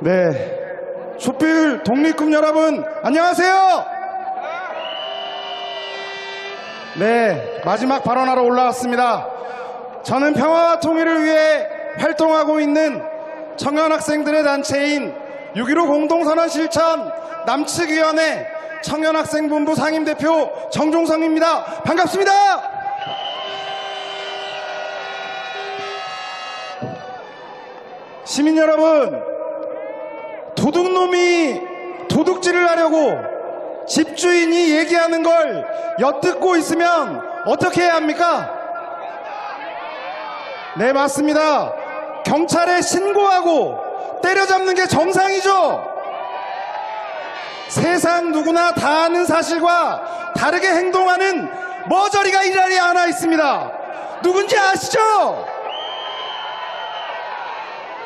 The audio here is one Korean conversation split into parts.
네, 촛불 독립군 여러분 안녕하세요. 네, 마지막 발언하러 올라왔습니다. 저는 평화와 통일을 위해 활동하고 있는 청년학생들의 단체인 6.15 공동선언 실천 남측위원회 청년학생본부 상임대표 정종성입니다. 반갑습니다. 시민 여러분, 도둑놈이 도둑질을 하려고 집주인이 얘기하는 걸 엿듣고 있으면 어떻게 해야 합니까? 네, 맞습니다. 경찰에 신고하고 때려잡는 게 정상이죠. 세상 누구나 다 아는 사실과 다르게 행동하는 머저리가 이 자리에 하나 있습니다. 누군지 아시죠?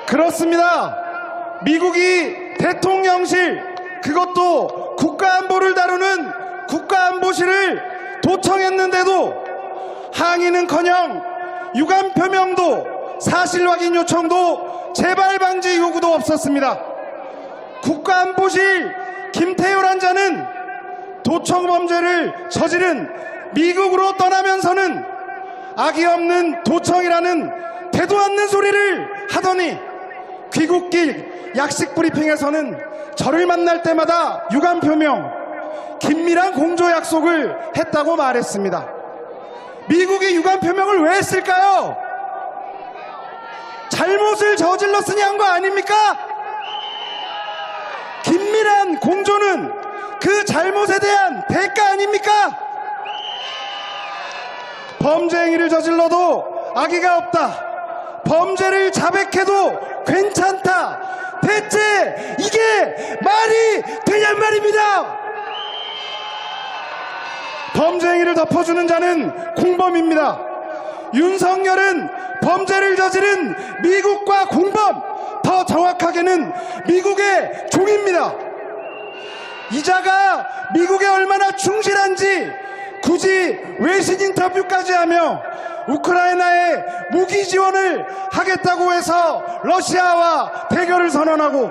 그렇습니다. 미국이 대통령실, 그것도 국가안보를 다루는 국가안보실을 도청했는데도 항의는커녕 유감 표명도 사실 확인 요청도 재발 방지 요구도 없었습니다. 국가안보실 김태효란 자는 도청 범죄를 저지른 미국으로 떠나면서는 악의 없는 도청이라는 대도 않는 소리를 하더니 귀국길 약식 브리핑에서는 저를 만날 때마다 유감 표명, 긴밀한 공조 약속을 했다고 말했습니다. 미국이 유감 표명을 왜 했을까요? 잘못을 저질렀으니 한 거 아닙니까? 긴밀한 공조는 그 잘못에 대한 대가 아닙니까? 범죄 행위를 저질러도 악의가 없다, 범죄를 자백해도 괜찮다, 대체 이게 말이 되냔 말입니다. 범죄 행위를 덮어주는 자는 공범입니다. 윤석열은 범죄를 저지른 미국과 공범, 더 정확하게는 미국의 종입니다. 이자가 미국에 얼마나 충실한지 굳이 외신 인터뷰까지 하며 우크라이나에 무기 지원을 하겠다고 해서 러시아와 대결을 선언하고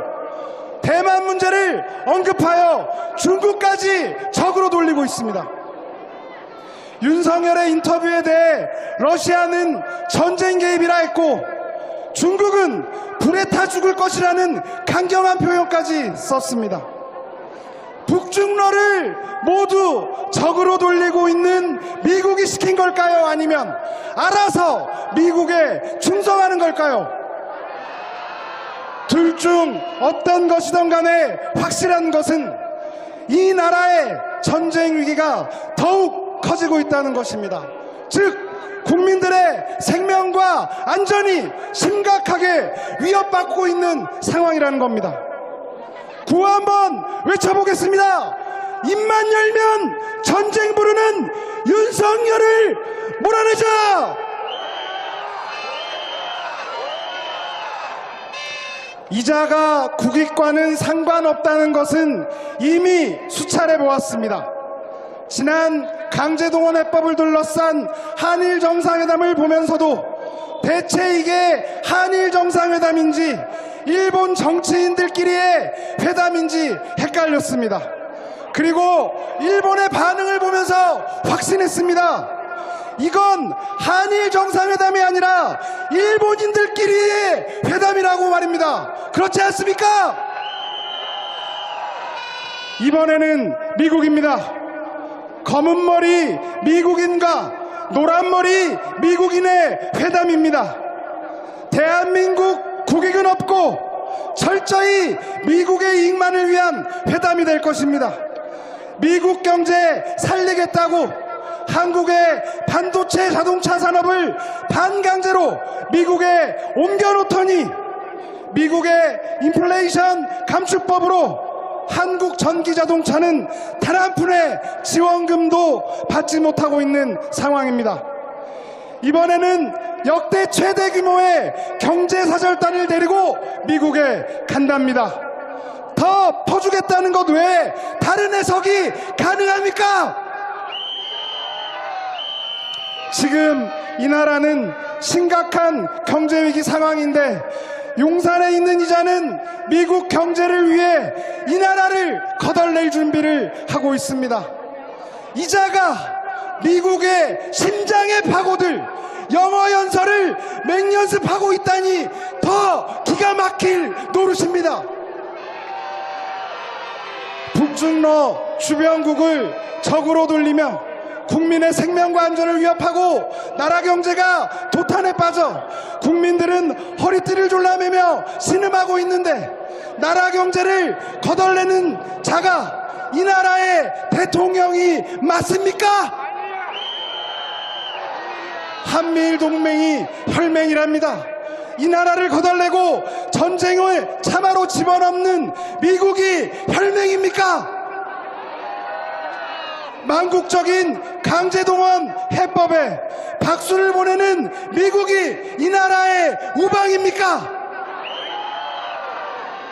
대만 문제를 언급하여 중국까지 적으로 돌리고 있습니다. 윤석열의 인터뷰에 대해 러시아는 전쟁 개입이라 했고 중국은 불에 타 죽을 것이라는 강경한 표현까지 썼습니다. 북중러를 모두 적으로 돌리고 있는 미국이 시킨 걸까요? 아니면 알아서 미국에 충성하는 걸까요? 둘 중 어떤 것이든 간에 확실한 것은 이 나라의 전쟁 위기가 더욱 커지고 있다는 것입니다. 즉 국민들의 생명과 안전이 심각하게 위협받고 있는 상황이라는 겁니다. 구호 한번 외쳐보겠습니다. 입만 열면 전쟁 부르는 윤석열을 몰아내자! 이자가 국익과는 상관없다는 것은 이미 수차례 보았습니다. 지난 강제동원 해법을 둘러싼 한일 정상회담을 보면서도 대체 이게 한일 정상회담인지 일본 정치인들끼리의 회담인지 헷갈렸습니다. 그리고 일본의 반응을 보면서 확신했습니다. 이건 한일 정상회담이 아니라 일본인들끼리의 회담이라고 말입니다. 그렇지 않습니까? 이번에는 미국입니다. 검은 머리 미국인과 노란 머리 미국인의 회담입니다. 대한민국 국익은 없고 철저히 미국의 이익만을 위한 회담이 될 것입니다. 미국 경제 살리겠다고 한국의 반도체 자동차 산업을 반강제로 미국에 옮겨놓더니 미국의 인플레이션 감축법으로 한국 전기자동차는 단 한 푼의 지원금도 받지 못하고 있는 상황입니다. 이번에는 역대 최대 규모의 경제사절단을 데리고 미국에 간답니다. 더 퍼주겠다는 것 외에 다른 해석이 가능합니까? 지금 이 나라는 심각한 경제위기 상황인데 용산에 있는 이자는 미국 경제를 위해 이 나라를 거덜낼 준비를 하고 있습니다. 이자가 미국의 심장에 파고들 영어 연설을 맹연습하고 있다니 더 기가 막힐 노릇입니다. 북중러 주변국을 적으로 돌리며 국민의 생명과 안전을 위협하고 나라 경제가 도탄에 빠져 국민들은 허리띠를 졸라매며 신음하고 있는데 나라 경제를 거덜내는 자가 이 나라의 대통령이 맞습니까? 한미일 동맹이 혈맹이랍니다. 이 나라를 거덜내고 전쟁을 참화로 집어넣는 미국이 혈맹입니까? 망국적인 강제동원 해법에 박수를 보내는 미국이 이 나라의 우방입니까?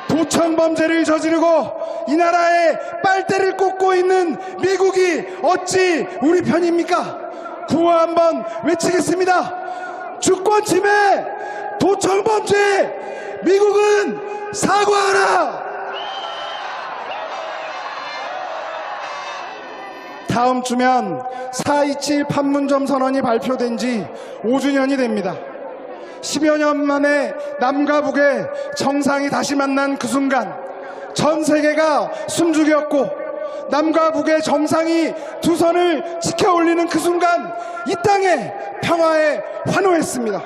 도청범죄를 저지르고 이 나라의 빨대를 꽂고 있는 미국이 어찌 우리 편입니까? 구호 한번 외치겠습니다. 주권 침해, 도청범죄, 미국은 사과하라! 다음 주면 4.27 판문점 선언이 발표된 지 5주년이 됩니다. 10여 년 만에 남과 북의 정상이 다시 만난 그 순간 전 세계가 숨죽였고 남과 북의 정상이 두 손을 치켜 올리는 그 순간 이 땅에 평화에 환호했습니다.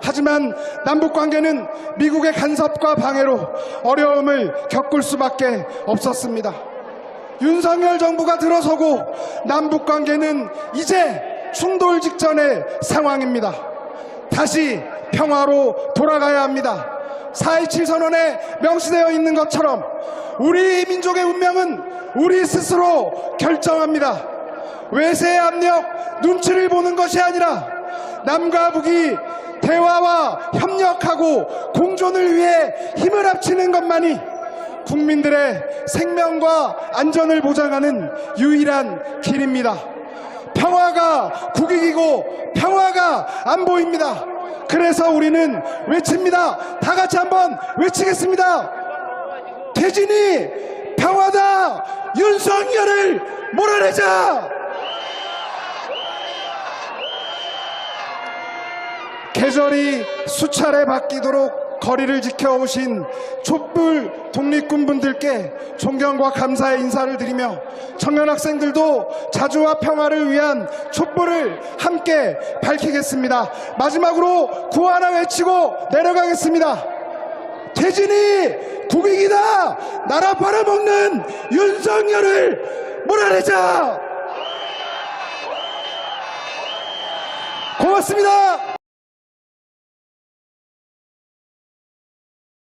하지만 남북관계는 미국의 간섭과 방해로 어려움을 겪을 수밖에 없었습니다. 윤석열 정부가 들어서고 남북관계는 이제 충돌 직전의 상황입니다. 다시 평화로 돌아가야 합니다. 4.27 선언에 명시되어 있는 것처럼 우리 민족의 운명은 우리 스스로 결정합니다. 외세의 압력, 눈치를 보는 것이 아니라 남과 북이 대화와 협력하고 공존을 위해 힘을 합치는 것만이 국민들의 생명과 안전을 보장하는 유일한 길입니다. 평화가 국익이고 평화가 안보입니다. 그래서 우리는 외칩니다. 다 같이 한번 외치겠습니다. 태진이 평화다! 윤석열을 몰아내자! 계절이 수차례 바뀌도록 거리를 지켜오신 촛불 독립군분들께 존경과 감사의 인사를 드리며 청년 학생들도 자주와 평화를 위한 촛불을 함께 밝히겠습니다. 마지막으로 구호 하나 외치고 내려가겠습니다. 태진이 국익이다! 나라 팔아먹는 윤석열을 몰아내자! 고맙습니다.